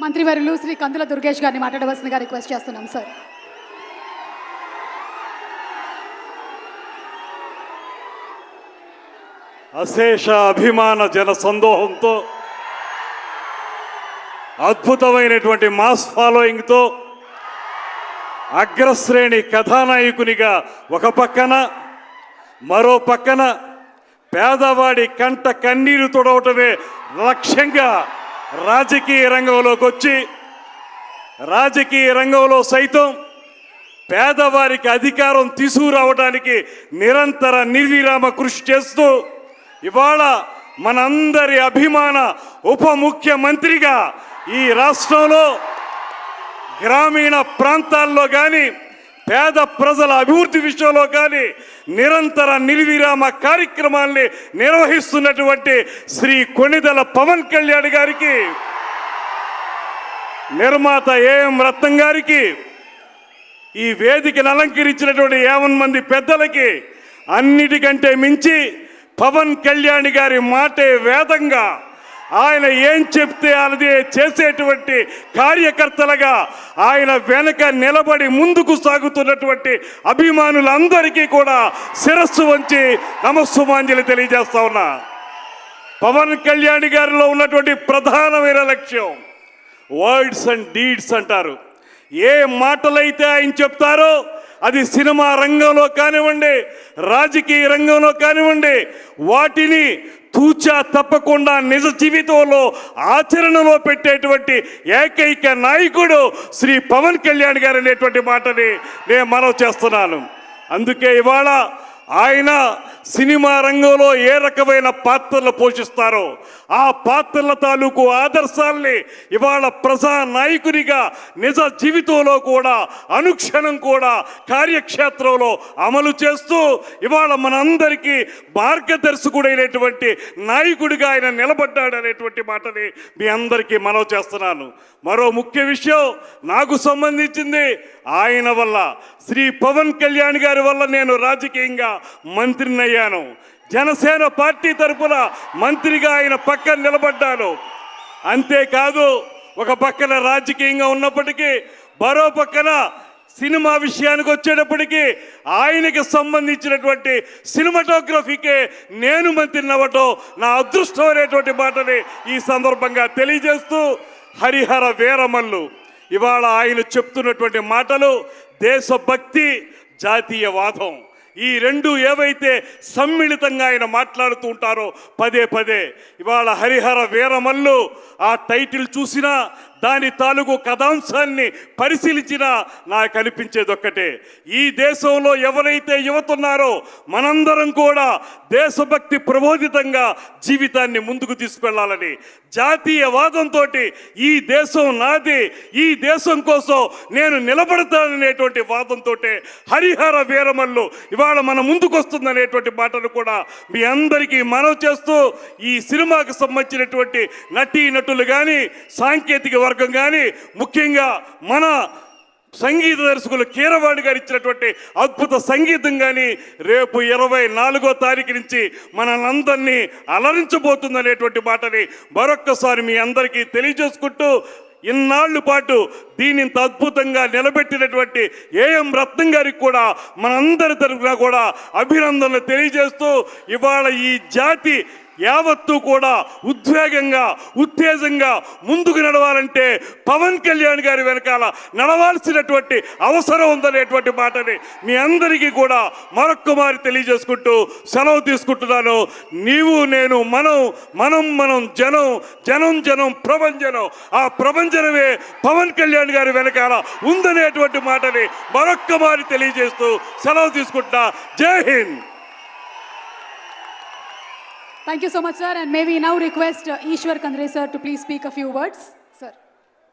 మంత్రివర్యులు శ్రీ కందుల దుర్గేష్ గారిని మాట్లాడవలసిందిగా రిక్వెస్ట్ చేస్తున్నాం సార్. అశేష అభిమాన జన సందోహంతో అద్భుతమైనటువంటి మాస్ ఫాలోయింగ్తో అగ్రశ్రేణి కథానాయకునిగా ఒక పక్కన, మరో పక్కన పేదవాడి కంట కన్నీరు తొడవటమే లక్ష్యంగా రాజకీయ రంగంలోకి వచ్చి, రాజకీయ రంగంలో సైతం పేదవారికి అధికారం తీసుకురావడానికి నిరంతర నిర్విరామ కృషి చేస్తూ ఇవాళ మనందరి అభిమాన ఉప ముఖ్యమంత్రిగా ఈ రాష్ట్రంలో గ్రామీణ ప్రాంతాల్లో కానీ పేద ప్రజల అభివృద్ధి విషయంలో కానీ నిరంతర నిర్విరామ కార్యక్రమాల్ని నిర్వహిస్తున్నటువంటి శ్రీ కొణిదెల పవన్ కళ్యాణ్ గారికి, నిర్మాత ఏఎం రత్నం గారికి, ఈ వేదికను అలంకరించినటువంటి 50 మంది పెద్దలకి, అన్నిటికంటే మించి పవన్ కళ్యాణ్ గారి మాటే వేదంగా ఆయన ఏం చెప్తే అది చేసేటువంటి కార్యకర్తలుగా ఆయన వెనక నిలబడి ముందుకు సాగుతున్నటువంటి అభిమానులందరికీ కూడా శిరస్సు వంచి నమస్సుమాంజలి తెలియజేస్తా ఉన్నా. పవన్ కళ్యాణ్ గారిలో ఉన్నటువంటి ప్రధానమైన లక్ష్యం వర్డ్స్ అండ్ డీడ్స్ అంటారు. ఏ మాటలైతే ఆయన చెప్తారో అది సినిమా రంగంలో కానివ్వండి, రాజకీయ రంగంలో కానివ్వండి, వాటిని తూచా తప్పకుండా నిజ జీవితంలో ఆచరణలో పెట్టేటువంటి ఏకైక నాయకుడు శ్రీ పవన్ కళ్యాణ్ గారు అనేటువంటి మాటని నేను మనవి చేస్తున్నాను. అందుకే ఇవాళ ఆయన సినిమా రంగంలో ఏ రకమైన పాత్రలు పోషిస్తారో ఆ పాత్రల తాలూకు ఆదర్శాల్ని ఇవాళ ప్రజా నాయకునిగా నిజ జీవితంలో కూడా అనుక్షణం కూడా కార్యక్షేత్రంలో అమలు చేస్తూ ఇవాళ మనందరికీ మార్గదర్శకుడైనటువంటి నాయకుడిగా ఆయన నిలబడ్డాడు అనేటువంటి మాటని మీ అందరికీ మనవి చేస్తున్నాను. మరో ముఖ్య విషయం నాకు సంబంధించింది, ఆయన వల్ల శ్రీ పవన్ కళ్యాణ్ గారి వల్ల నేను రాజకీయంగా మంత్రిని అయ్యాను. జనసేన పార్టీ తరఫున మంత్రిగా ఆయన పక్కన నిలబడ్డాను. అంతేకాదు ఒక పక్కన రాజకీయంగా ఉన్నప్పటికీ మరో పక్కన సినిమా విషయానికి వచ్చేటప్పటికీ ఆయనకి సంబంధించినటువంటి సినిమాటోగ్రఫీకే నేను మంత్రిని అవ్వటం నా అదృష్టం అనేటువంటి మాటని ఈ సందర్భంగా తెలియజేస్తూ, హరిహర వీరమల్లు ఇవాళ ఆయన చెప్తున్నటువంటి మాటలు దేశభక్తి, జాతీయవాదం, ఈ రెండు ఏవైతే సమ్మిళితంగా ఆయన మాట్లాడుతూ ఉంటారో పదే పదే, ఇవాళ హరిహర వీరమల్లు ఆ టైటిల్ చూసినా దాని తాలూకు కథాంశాన్ని పరిశీలించినా నాకు అనిపించేది ఒక్కటే, ఈ దేశంలో ఎవరైతే యువత ఉన్నారో మనందరం కూడా దేశభక్తి ప్రబోధితంగా జీవితాన్ని ముందుకు తీసుకెళ్లాలని, జాతీయవాదంతో ఈ దేశం నాది, ఈ దేశం కోసం నేను నిలబడతాననేటువంటి వాదంతో హరిహర వీరమల్లు ఇవాళ మన ముందుకు వస్తుందనేటువంటి మాటను కూడా మీ అందరికీ మనవి చేస్తూ, ఈ సినిమాకు సంబంధించినటువంటి నటీ నటులు కానీ సాంకేతిక వర్గం కానీ ముఖ్యంగా మన సంగీత దర్శకులు కీరవాణి గారు ఇచ్చినటువంటి అద్భుత సంగీతం కానీ రేపు 24వ తారీఖు నుంచి మనందరినీ అలరించబోతుందనేటువంటి మాటని మరొక్కసారి మీ అందరికీ తెలియజేసుకుంటూ, ఇన్నాళ్ల పాటు దీని ఇంత అద్భుతంగా నిలబెట్టినటువంటి ఏఎం రత్నం గారికి కూడా మనందరి తరఫున కూడా అభినందనలు తెలియజేస్తూ, ఇవాళ ఈ జాతి యావత్తు కూడా ఉద్వేగంగా ఉత్తేజంగా ముందుకు నడవాలంటే పవన్ కళ్యాణ్ గారి వెనకాల నడవాల్సినటువంటి అవసరం ఉందనేటువంటి మాటని మీ అందరికీ కూడా మరొక్కమారి తెలియజేసుకుంటూ సెలవు తీసుకుంటున్నాను. నీవు నేను మనం మనం మనం జనం జనం జనం ప్రభంజనం, ఆ ప్రభంజనమే పవన్ కళ్యాణ్ గారి వెనకాల ఉందనేటువంటి మాటని మరొక్కమారి తెలియజేస్తూ సెలవు తీసుకుంటున్నా. జై Hind. Thank you so much, sir. And may we now request Ishwar Kandre, sir, to please speak a few words.